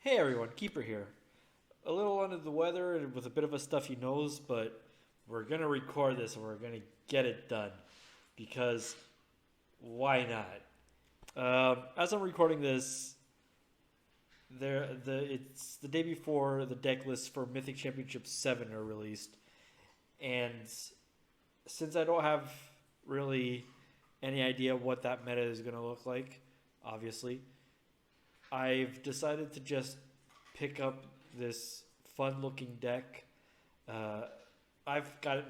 Hey everyone, Keeper here. A little under the weather and with a bit of a stuffy nose, but we're gonna record this and we're gonna get it done because why not? As I'm recording this, it's the day before the deck lists for Mythic Championship VII are released, and since I don't have really any idea what that meta is gonna look like, obviously, I've decided to just pick up this fun looking deck. Uh, I've got it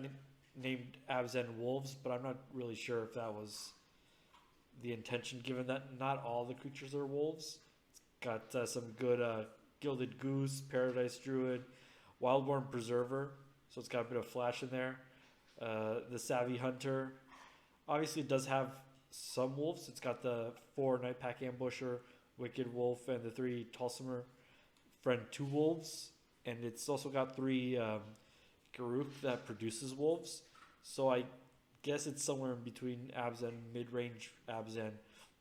named Abzan Wolves, but I'm not really sure if that was the intention given that not all the creatures are wolves. It's got some good Gilded Goose, Paradise Druid, Wildborn Preserver, so it's got a bit of flash in there. The Savvy Hunter. Obviously, it does have some wolves. It's got the 4 Night Pack Ambusher, Wicked Wolf, and the 3 Tolsimir Friend 2 Wolves. And it's also got 3 Garruk that produces wolves. So I guess it's somewhere in between Abzan, mid-range Abzan,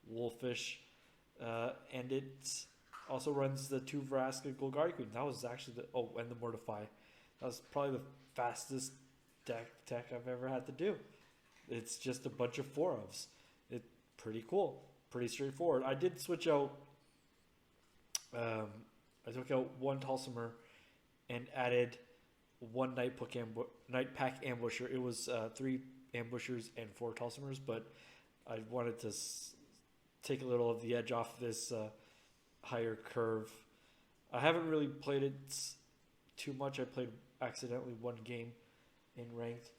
Wolfish. And it also runs the 2 Vraska Golgari Queen. That was actually and the Mortify. That was probably the fastest deck I've ever had to do. It's just a bunch of 4-ofs. It's pretty cool. Pretty straightforward. I did switch out. I took out 1 Tolsimir and added 1 Night Pack Ambusher. It was 3 Ambushers and 4 Tolsimirs, but I wanted to take a little of the edge off this higher curve. I haven't really played it too much. I played accidentally 1 game in ranked,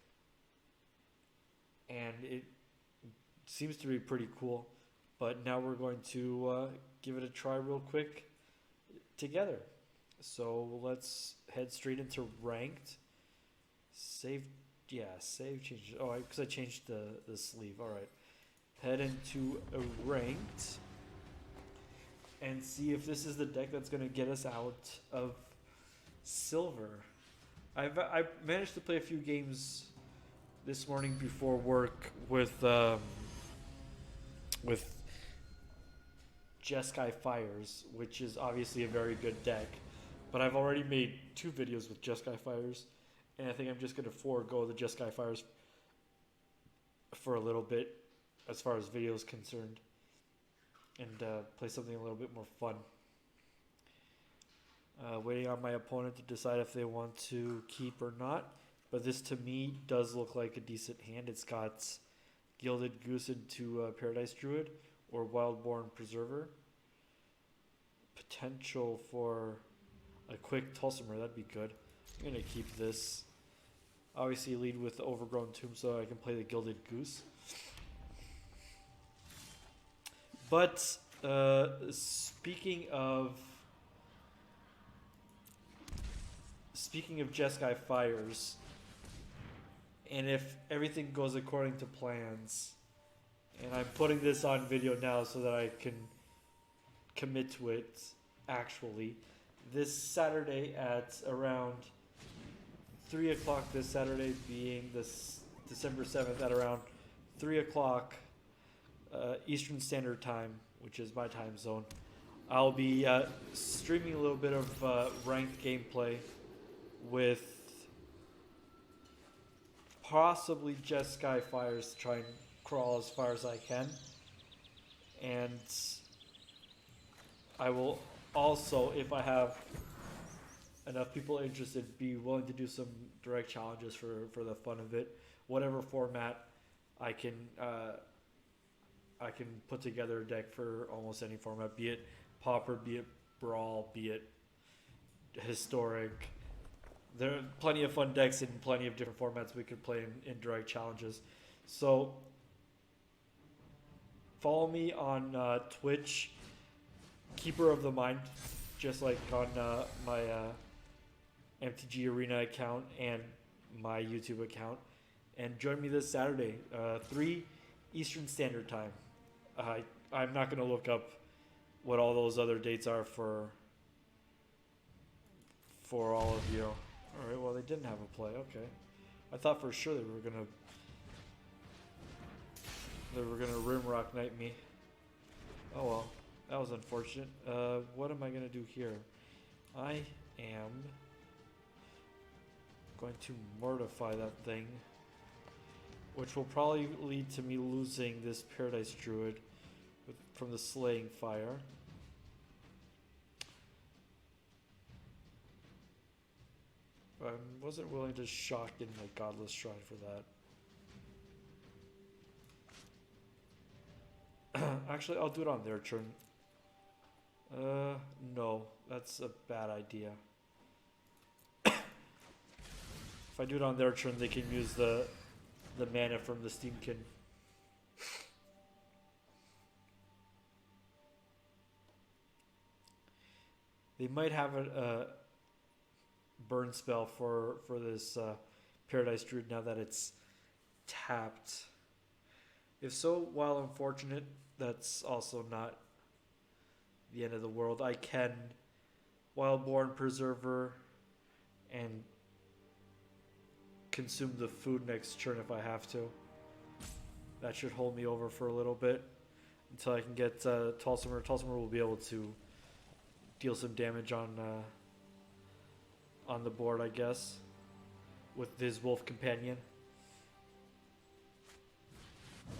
and it seems to be pretty cool. But now we're going to give it a try real quick together. So let's head straight into ranked. Save changes. Oh, because I changed the sleeve. All right. Head into a ranked and see if this is the deck that's going to get us out of silver. I managed to play a few games this morning before work with Jeskai Fires, which is obviously a very good deck. But I've already made 2 videos with Jeskai Fires, and I think I'm just going to forego the Jeskai Fires for a little bit as far as videos concerned, and play something a little bit more fun. Waiting on my opponent to decide if they want to keep or not, but this to me does look like a decent hand. It's got Gilded Goose into Paradise Druid or Wildborn Preserver. Potential for a quick Tolsimir, that'd be good. I'm going to keep this. Obviously lead with the Overgrown Tomb so I can play the Gilded Goose. But speaking of Jeskai Fires, and if everything goes according to plans, and I'm putting this on video now so that I can commit to it actually, this Saturday at around 3 o'clock, this Saturday being this December 7th at around 3 o'clock Eastern Standard Time, which is my time zone, I'll be streaming a little bit of ranked gameplay with possibly Jeskai Fires to try and crawl as far as I can. And I will also, if I have enough people interested, be willing to do some direct challenges for the fun of it. Whatever format I can put together a deck for almost any format, be it Pauper, be it Brawl, be it Historic. There are plenty of fun decks in plenty of different formats we could play in direct challenges. So follow me on Twitch, Keeper of the Mind, just like on my MTG Arena account and my YouTube account. And join me this Saturday, 3 Eastern Standard Time. I'm not going to look up what all those other dates are for all of you. All right, well, they didn't have a play. Okay. I thought for sure they were going to Rimrock Knight me. Oh well. That was unfortunate. What am I going to do here? I am going to mortify that thing, which will probably lead to me losing this Paradise Druid from the Slaying Fire. I wasn't willing to shock in my Godless Shrine for that. Actually, I'll do it on their turn. No, that's a bad idea. If I do it on their turn, they can use the mana from the Steamkin. They might have a burn spell for this Paradise Druid now that it's tapped. If so, while unfortunate, that's also not the end of the world. I can Wildborn Preserver and consume the food next turn if I have to. That should hold me over for a little bit until I can get Tolsimir. Tolsimir will be able to deal some damage on the board, I guess, with his wolf companion.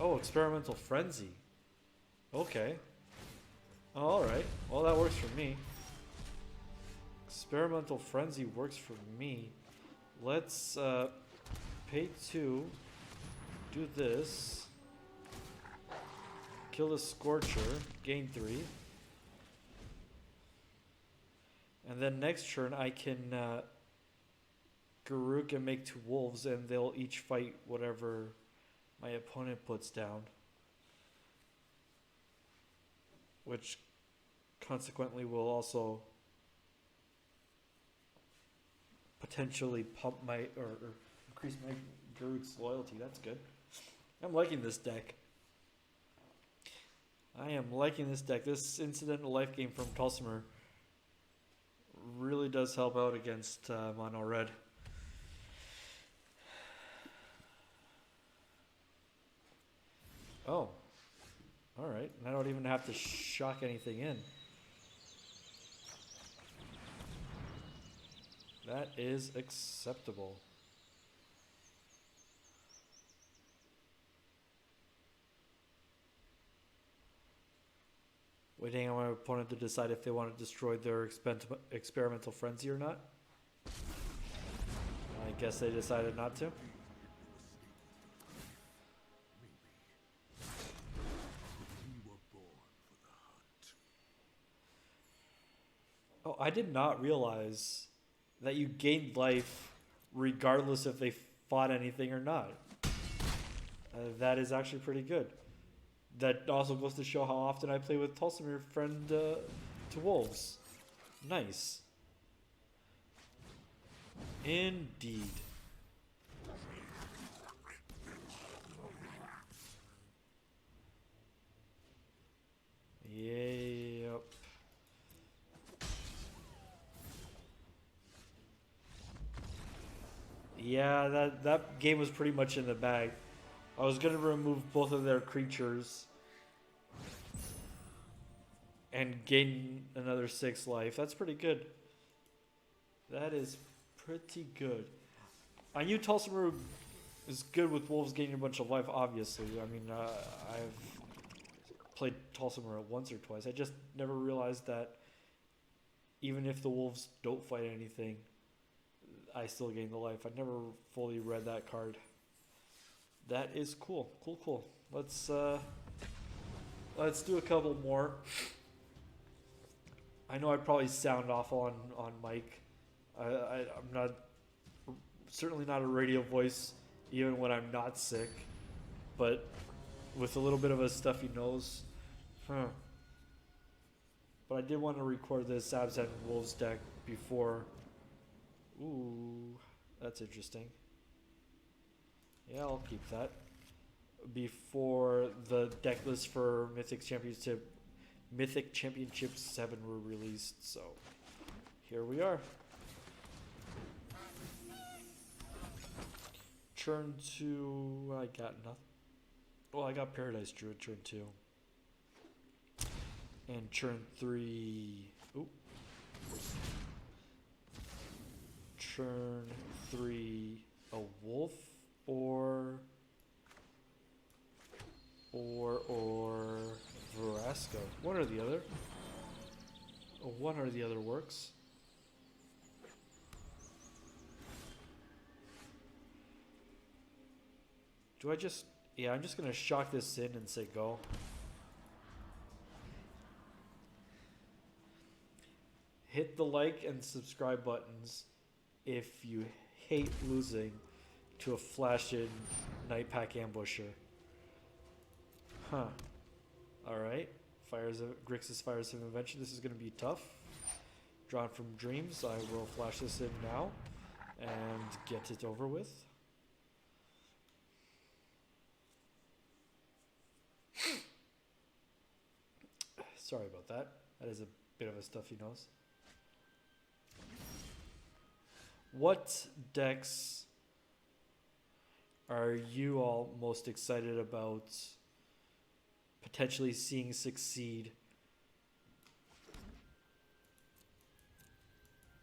Oh, Experimental Frenzy. Okay. Alright. Well, that works for me. Experimental Frenzy works for me. Let's pay 2. Do this. Kill the Scorcher. Gain 3. And then next turn I can Garruk and make 2 wolves, and they'll each fight whatever my opponent puts down. Which consequently will also potentially pump my or increase my Garruk's loyalty. That's good. I'm liking this deck. I am liking this deck. This incidental life gain from Tolsimir really does help out against mono red. Oh, alright. I don't even have to shock anything in. That is acceptable. Waiting on my opponent to decide if they want to destroy their experimental frenzy or not. I guess they decided not to. Oh, I did not realize that you gained life regardless if they fought anything or not. That is actually pretty good. That also goes to show how often I play with Tolsimir friend to wolves. Nice. Indeed. Yep. Yeah, that game was pretty much in the bag. I was going to remove both of their creatures and gain another 6 life. That's pretty good. That is pretty good. I knew Tolsimir is good with wolves gaining a bunch of life, obviously. I mean, I've played Tolsimir once or twice. I just never realized that even if the wolves don't fight anything, I still gain the life. I never fully read that card. That is cool. Cool. Let's do a couple more. I know I probably sound awful on mic. I'm not, certainly not a radio voice, even when I'm not sick. But with a little bit of a stuffy nose, But I did want to record this Abzan Wolves deck before. Ooh, that's interesting. Yeah, I'll keep that. Before the deck list for Mythic Championship VII were released, so here we are. Turn 2, I got nothing. Well, I got Paradise Druid turn 2. And turn 3, ooh. turn 3 a wolf or Vraska. One or the other. One or the other works. Do I just... Yeah, I'm just going to shock this in and say go. Hit the like and subscribe buttons if you hate losing to a flash-in Night Pack Ambusher. Huh. Alright. Grixis Fires of Invention. This is going to be tough. Drawn from Dreams. I will flash this in now and get it over with. Sorry about that. That is a bit of a stuffy nose. What decks are you all most excited about potentially seeing succeed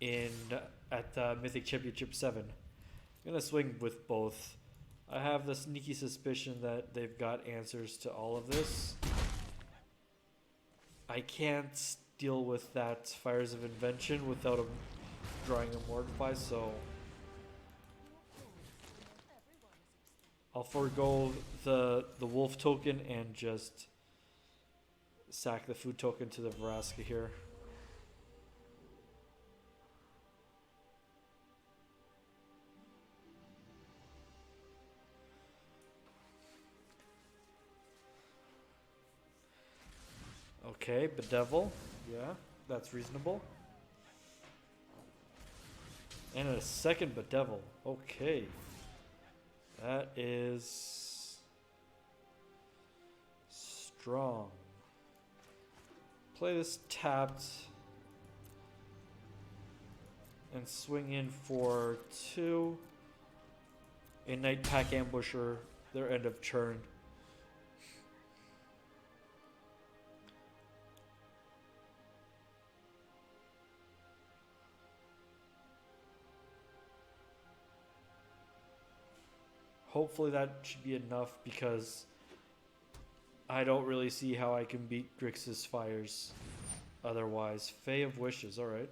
at the Mythic Championship VII? I'm gonna swing with both. I have the sneaky suspicion that they've got answers to all of this. I can't deal with that Fires of Invention without drawing a Mortify, so I'll forego the wolf token and just sack the food token to the Vraska here. Okay, Bedevil. Yeah, that's reasonable. And a second Bedevil. Okay. That is strong. Play this tapped and swing in for 2. A Night Pack Ambusher, their end of turn. Hopefully that should be enough because I don't really see how I can beat Grixis Fires otherwise. Fae of Wishes, alright.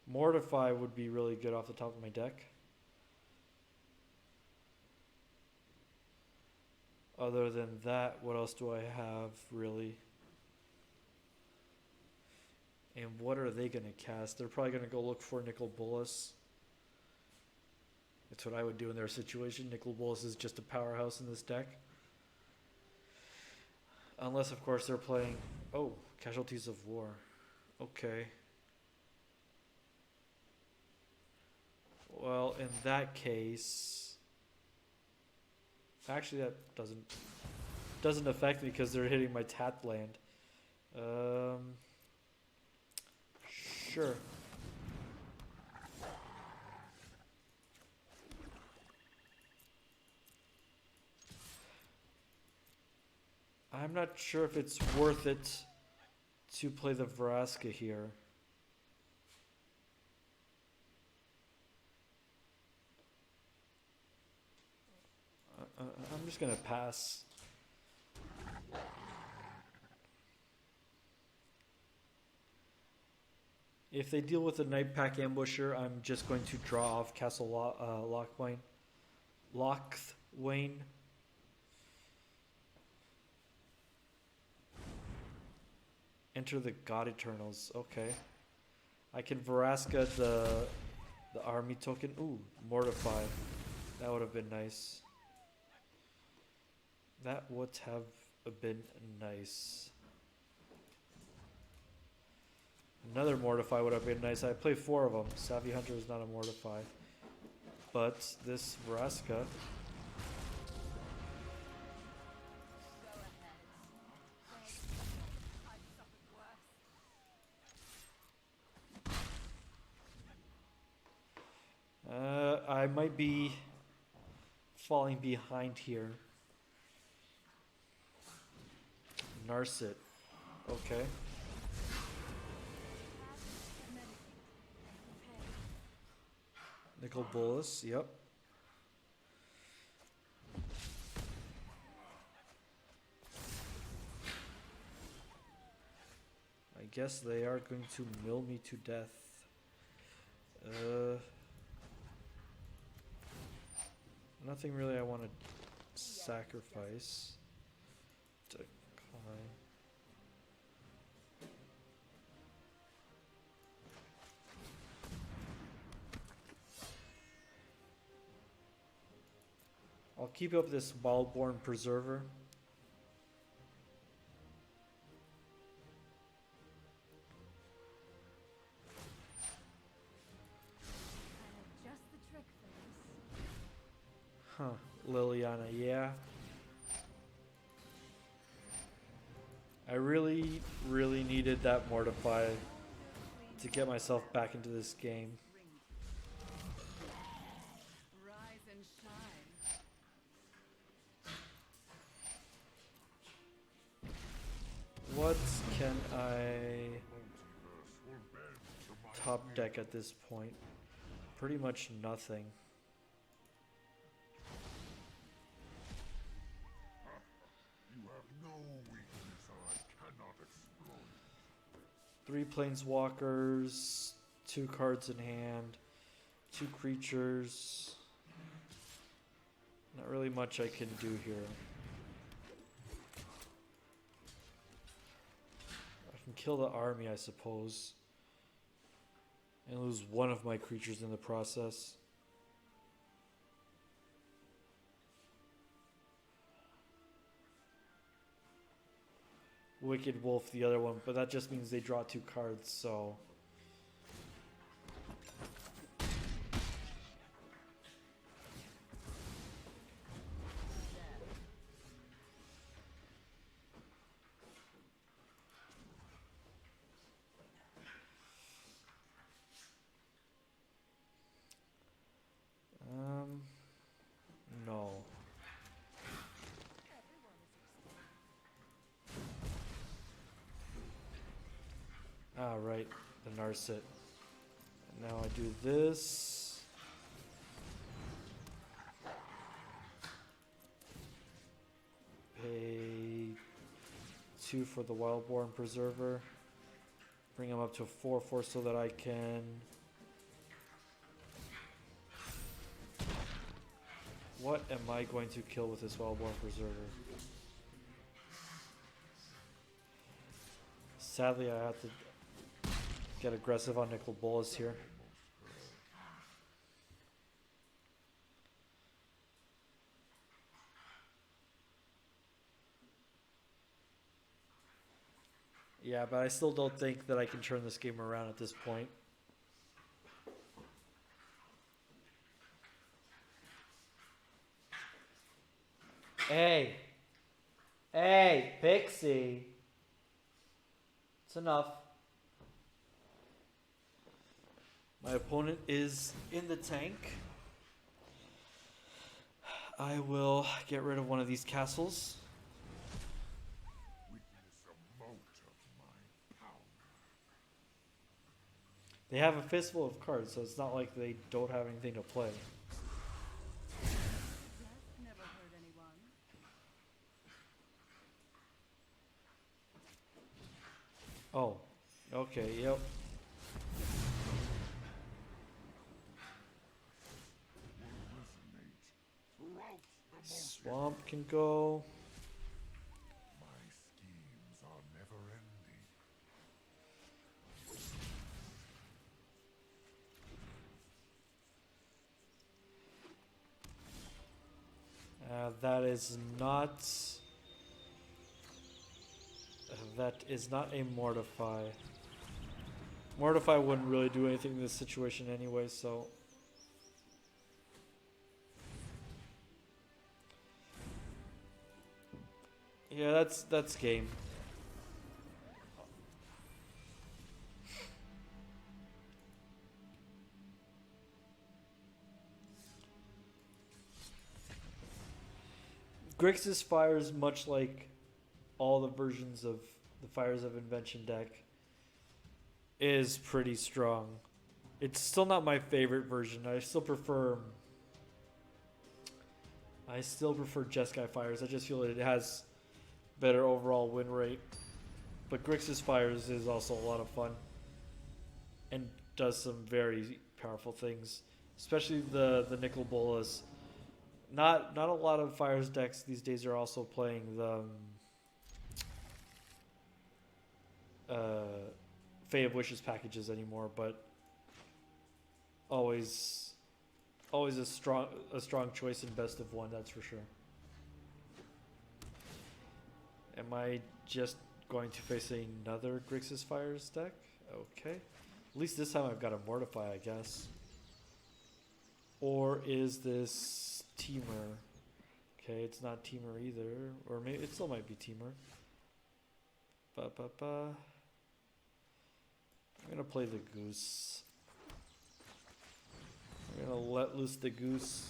Mortify would be really good off the top of my deck. Other than that, what else do I have really? And what are they going to cast? They're probably going to go look for Nicol Bolas. That's what I would do in their situation. Nicol Bolas is just a powerhouse in this deck. Unless, of course, they're playing... Oh, Casualties of War. Okay. Well, in that case... Actually, that doesn't affect me because they're hitting my tapped land. Sure. I'm not sure if it's worth it to play the Vraska here. I'm just going to pass. If they deal with a Night Pack Ambusher, I'm just going to draw off Castle Lochthwain. Enter the God Eternals. Okay. I can Vraska the army token. Ooh, Mortify. That would have been nice. That would have been nice. Another Mortify would have been nice. I play 4 of them. Savvy Hunter is not a Mortify. But this Vraska... I might be falling behind here. Narset. Okay. Nicol Bolas, yep. I guess they are going to mill me to death. Nothing really I want to sacrifice. Decline. I'll keep up this Wildborn Preserver. Huh, Liliana, yeah. I really needed that Mortify to get myself back into this game. Rise and shine. What can I top deck at this point? Pretty much nothing. You have no weakness I cannot exploit. 3 planeswalkers, 2 cards in hand, 2 creatures. Not really much I can do here. I can kill the army, I suppose, and lose one of my creatures in the process. Wicked Wolf, the other one, but that just means they draw 2 cards, so... no. Ah, right, the Narset. And now I do this. Pay 2 for the Wildborn Preserver. Bring him up to 4/4 so that I can... What am I going to kill with this Wildborn Preserver? Sadly, I have to get aggressive on Nicol Bolas here. Yeah, but I still don't think that I can turn this game around at this point. Hey! Hey, Pixie! It's enough. My opponent is in the tank. I will get rid of one of these castles. Witness a mote of my power. They have a fistful of cards, so it's not like they don't have anything to play. Death never hurt anyone. Oh, okay, yep. Swamp can go. My schemes are never ending. That is not... That is not a Mortify. Mortify wouldn't really do anything in this situation anyway, so... Yeah, that's game. Grixis Fires, much like all the versions of the Fires of Invention deck, is pretty strong. It's still not my favorite version. I still prefer Jeskai Fires. I just feel it has better overall win rate. But Grixis Fires is also a lot of fun and does some very powerful things, especially the Nicol Bolas. Not a lot of Fires decks these days are also playing the Fate of Wishes packages anymore, but always a strong choice in best of one, that's for sure. Am I just going to face another Grixis Fires deck? Okay. At least this time I've got a Mortify, I guess. Or is this Teamer? Okay, it's not Teamer either. Or maybe it still might be Teamer. I'm gonna play the Goose. I'm gonna let loose the Goose.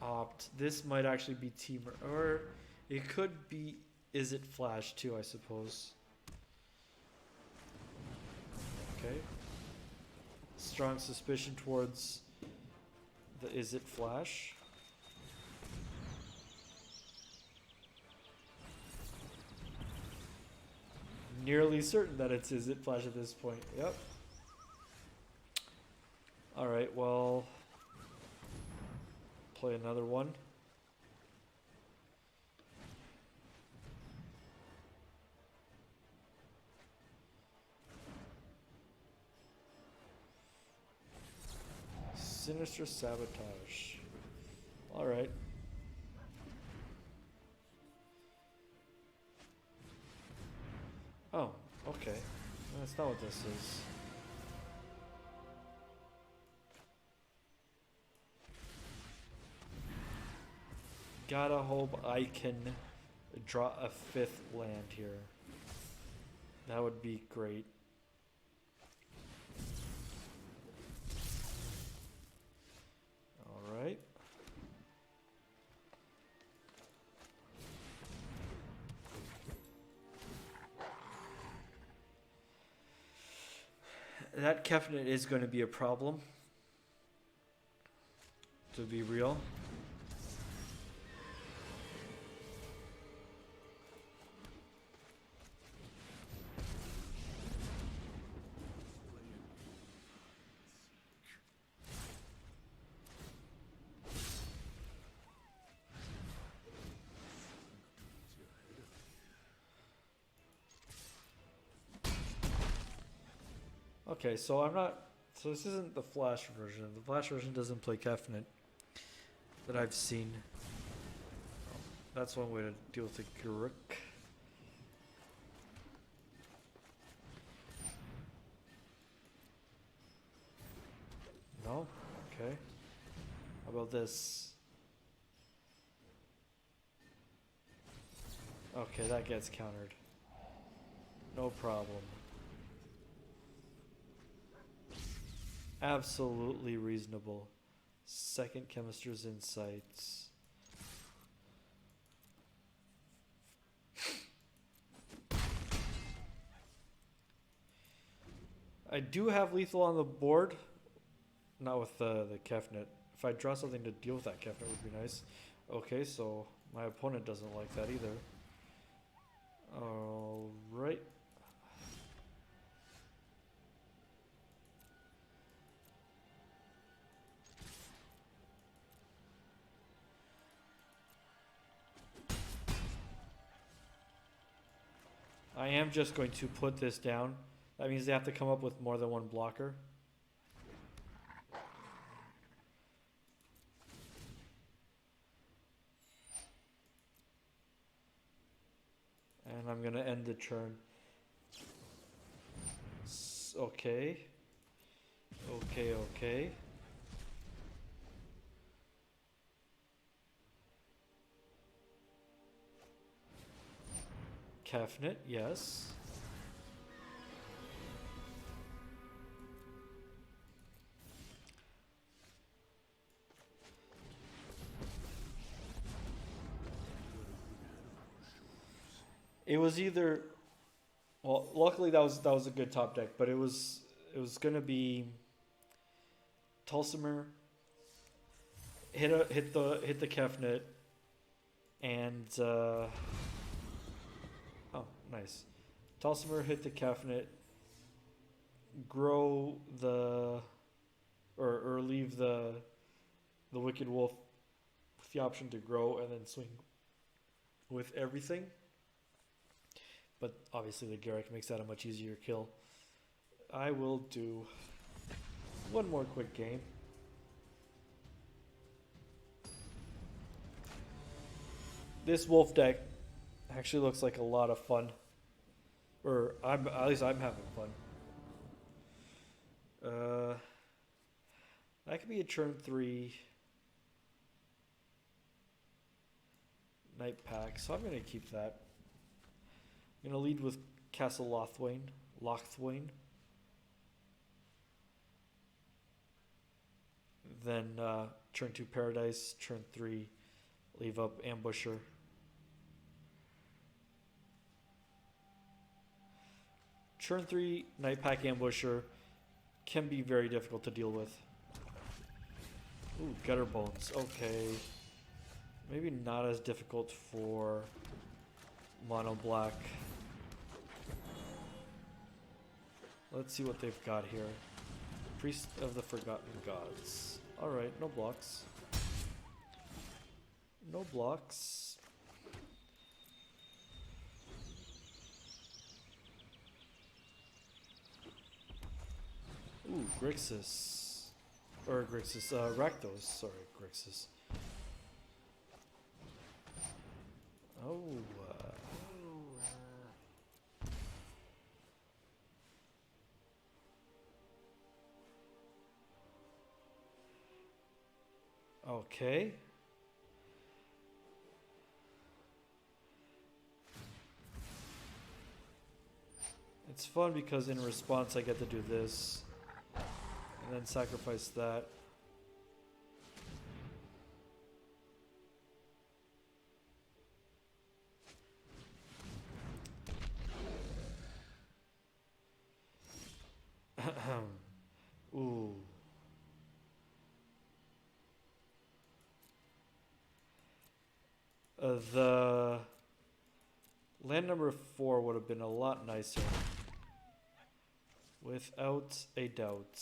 Opt. This might actually be Teamer, or it could be. Is it Flash too? I suppose. Okay. Strong suspicion towards the Is it Flash. Nearly certain that it's Is it Flash at this point. Yep. Alright, well. Play another one. Sinister Sabotage. Alright. Oh, okay. That's not what this is. Gotta hope I can draw a 5th land here. That would be great. Alright. That Kefnet is going to be a problem, to be real. Okay, so I'm not. So this isn't the Flash version. The Flash version doesn't play Kefnet that I've seen. That's one way to deal with the Garruk. No? Okay. How about this? Okay, that gets countered. No problem. Absolutely reasonable. Second Chemister's Insights. I do have lethal on the board. Not with the Kefnet. If I draw something to deal with that Kefnet would be nice. Okay, so my opponent doesn't like that either. Alright. I am just going to put this down. That means they have to come up with more than one blocker. And I'm going to end the turn. Okay. Okay. Kefnet, yes. It was either, well, luckily that was a good top deck, but it was gonna be Tolsimir, hit the Kefnet, and oh, nice. Tolsimir hit the Kefnet, grow the or leave the Wicked Wolf with the option to grow and then swing with everything. But obviously the Garruk makes that a much easier kill. I will do one more quick game. This wolf deck actually looks like a lot of fun. Or at least I'm having fun. That could be a turn 3 night pack, so I'm gonna keep that. I'm gonna lead with Castle Lochthwain. Then turn 2 Paradise, turn 3 leave up Ambusher. Turn 3 Night Pack Ambusher can be very difficult to deal with. Ooh, Gutter Bones. Okay. Maybe not as difficult for Mono Black. Let's see what they've got here. Priest of the Forgotten Gods. Alright, no blocks. No blocks. Ooh, Grixis. Or Grixis, Rakdos. Sorry, Grixis. Oh. Okay. It's fun because in response I get to do this. And then sacrifice that. Ooh. The land number 4 would have been a lot nicer. Without a doubt.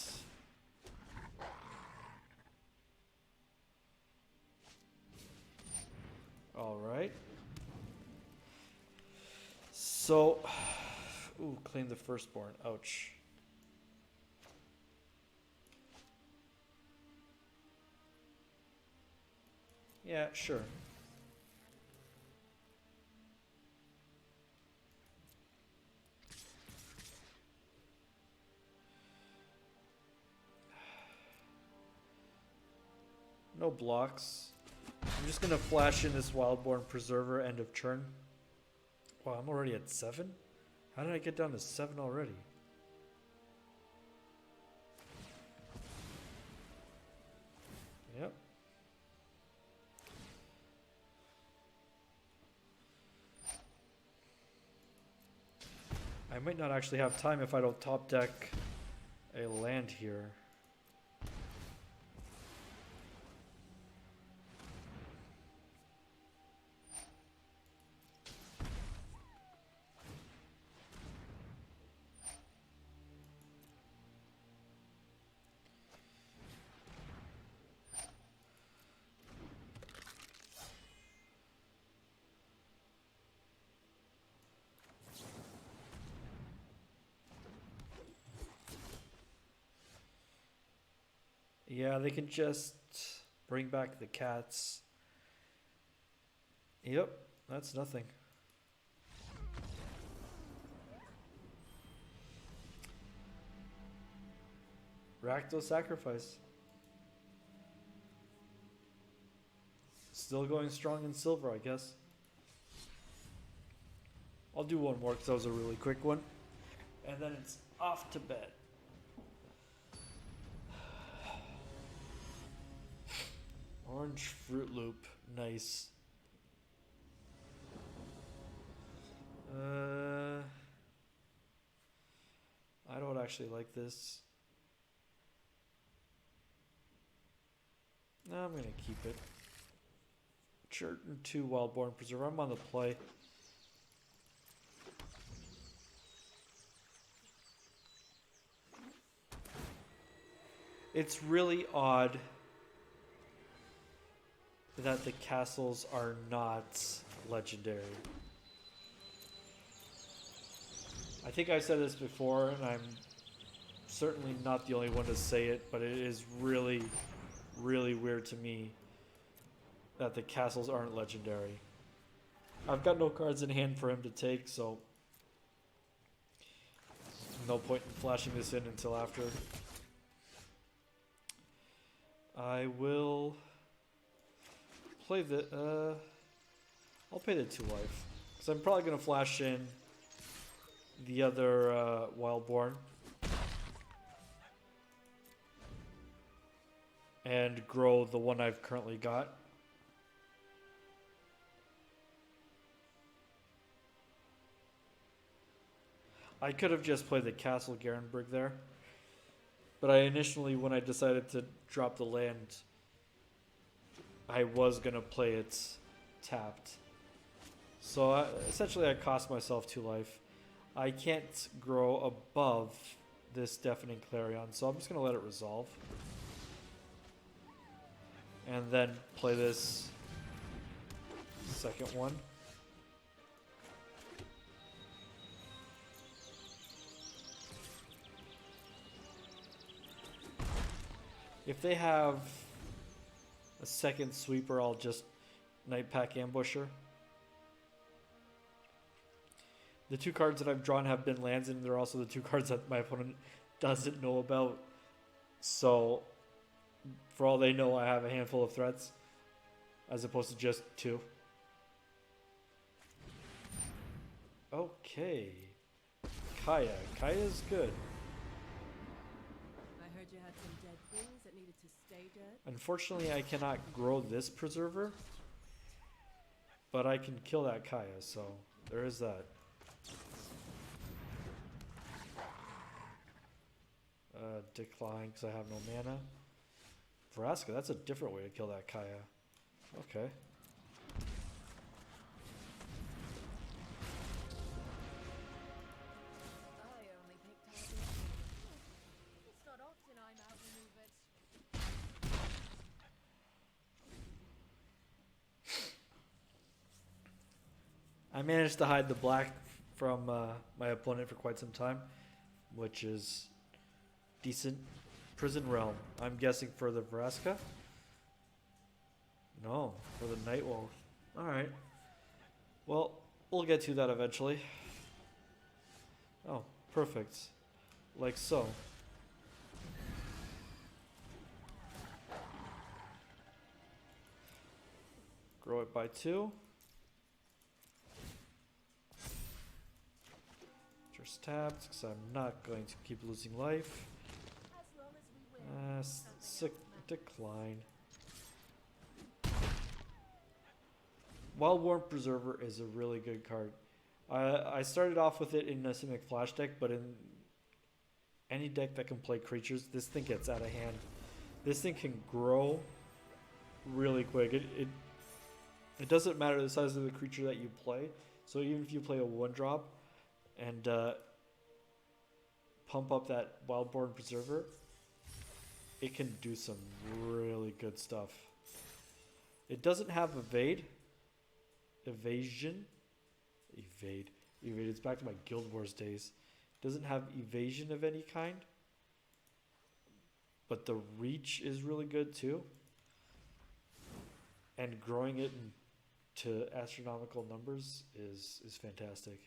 Alright. So, ooh, claim the firstborn. Ouch. Yeah, sure. No blocks. I'm just gonna flash in this Wildborn Preserver end of turn. Wow, I'm already at 7? How did I get down to 7 already? Yep. I might not actually have time if I don't top deck a land here. Yeah, they can just bring back the cats. Yep, that's nothing. Rakdos Sacrifice. Still going strong in silver, I guess. I'll do one more because that was a really quick one. And then it's off to bed. Orange Fruit Loop. Nice. I don't actually like this. No, I'm gonna keep it. Sure, 2 Wildborn Preserver. I'm on the play. It's really odd that the castles are not legendary. I think I've said this before, and I'm certainly not the only one to say it, but it is really, really weird to me that the castles aren't legendary. I've got no cards in hand for him to take, so no point in flashing this in until after. I will play the, I'll pay the 2 life. Because I'm probably going to flash in the other Wildborn. And grow the one I've currently got. I could have just played the Castle Garenberg there. But I initially, when I decided to drop the land, I was going to play it tapped. So essentially I cost myself 2 life. I can't grow above this Deafening Clarion, so I'm just going to let it resolve. And then play this second one. If they have a second sweeper, I'll just Night Pack Ambusher. The 2 cards that I've drawn have been lands, and they're also the 2 cards that my opponent doesn't know about. So, for all they know, I have a handful of threats, as opposed to just 2. Okay. Kaya. Kaya's good. I heard you had some dead things that needed to stay dead. Unfortunately, I cannot grow this Preserver, but I can kill that Kaya, so there is that. Decline because I have no mana. Vraska, that's a different way to kill that Kaya. Okay. I only pick targets. It's not often I'm outmaneuvered. I managed to hide the black from my opponent for quite some time, which is decent. Prison Realm. I'm guessing for the Vraska? No, for the Night Wolf. Alright. Well, we'll get to that eventually. Oh, perfect. Like so. Grow it by 2. Just tapped, because I'm not going to keep losing life. As long as we win. Decline. Wildborn Preserver is a really good card. I started off with it in a Simic Flash deck, but in any deck that can play creatures, this thing gets out of hand. This thing can grow really quick. It doesn't matter the size of the creature that you play. So even if you play a 1-drop and pump up that Wildborn Preserver, it can do some really good stuff. It doesn't have evasion. Evade. It's back to my Guild Wars days. It doesn't have evasion of any kind. But the reach is really good too. And growing it to astronomical numbers is fantastic.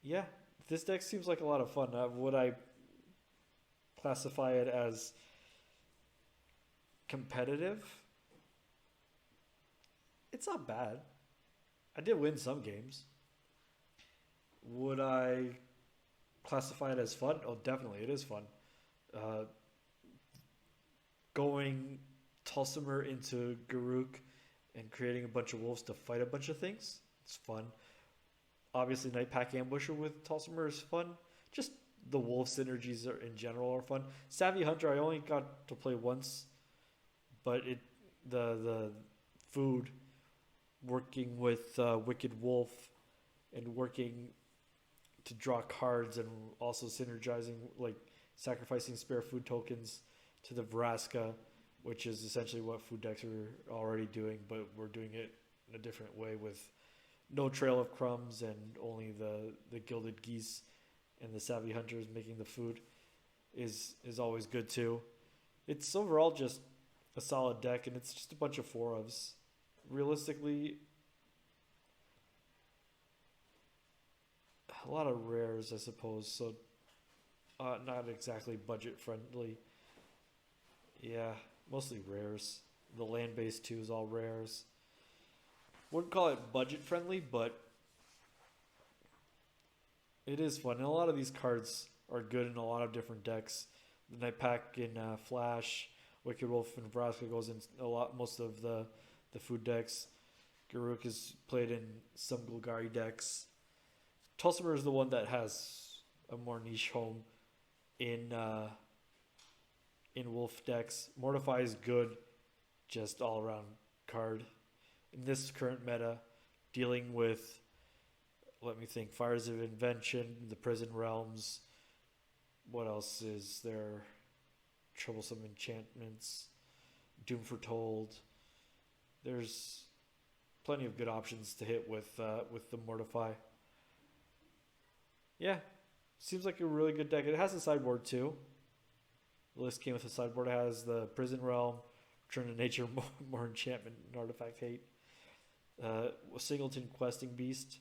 Yeah, this deck seems like a lot of fun. Would I classify it as competitive? It's not bad. I did win some games. Would I classify it as fun? Oh, definitely, it is fun. Going Tolsimir into Garruk and creating a bunch of wolves to fight a bunch of things. It's fun. Obviously, Night Pack Ambusher with Tolsimir is fun. Just the wolf synergies in general are fun. Savvy Hunter, I only got to play once, but the food working with Wicked Wolf and working to draw cards and also synergizing, like sacrificing spare food tokens to the Vraska, which is essentially what food decks are already doing, but we're doing it in a different way with no Trail of Crumbs and only the Gilded Geese and the Savvy Hunters making the food is always good too. It's overall just a solid deck, and it's just a bunch of 4-ofs. Realistically, a lot of rares, I suppose, so not exactly budget friendly. Yeah, mostly rares. The land base too is all rares. Wouldn't call it budget friendly, but it is fun. And a lot of these cards are good in a lot of different decks. The Night Pack in Flash, Wicked Wolf and Vraska goes in most of the food decks. Garruk is played in some Golgari decks. Tolsimir is the one that has a more niche home in wolf decks. Mortify is good, just all around card. In this current meta, dealing with, let me think, Fires of Invention, the Prison Realms. What else is there? Troublesome Enchantments, Doom Foretold. There's plenty of good options to hit with the Mortify. Yeah, seems like a really good deck. It has a sideboard too. The list came with a sideboard. It has the Prison Realm, Return to Nature, more Enchantment, and Artifact Hate. Singleton Questing Beast.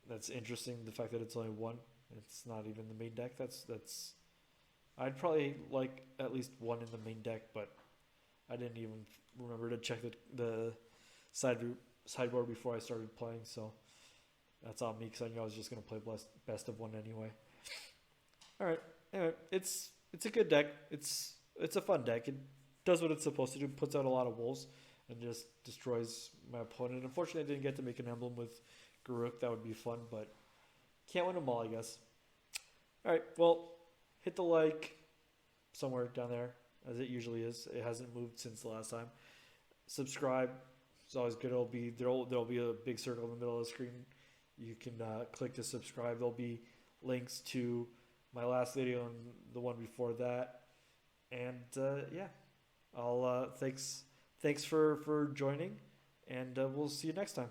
That's interesting. The fact that it's only one. It's not even the main deck. That's. I'd probably like at least one in the main deck, but I didn't even remember to check the sideboard before I started playing. So that's on me because I knew I was just gonna play best of one anyway. All right. Anyway, it's a good deck. It's a fun deck. It does what it's supposed to do. Puts out a lot of wolves and just destroys my opponent. Unfortunately, I didn't get to make an emblem with Garruk. That would be fun, but can't win them all, I guess. All right. Well, hit the like somewhere down there, as it usually is. It hasn't moved since the last time. Subscribe. It's always good. There'll be a big circle in the middle of the screen. You can click to subscribe. There'll be links to my last video and the one before that. And yeah, I'll thanks for joining, and we'll see you next time.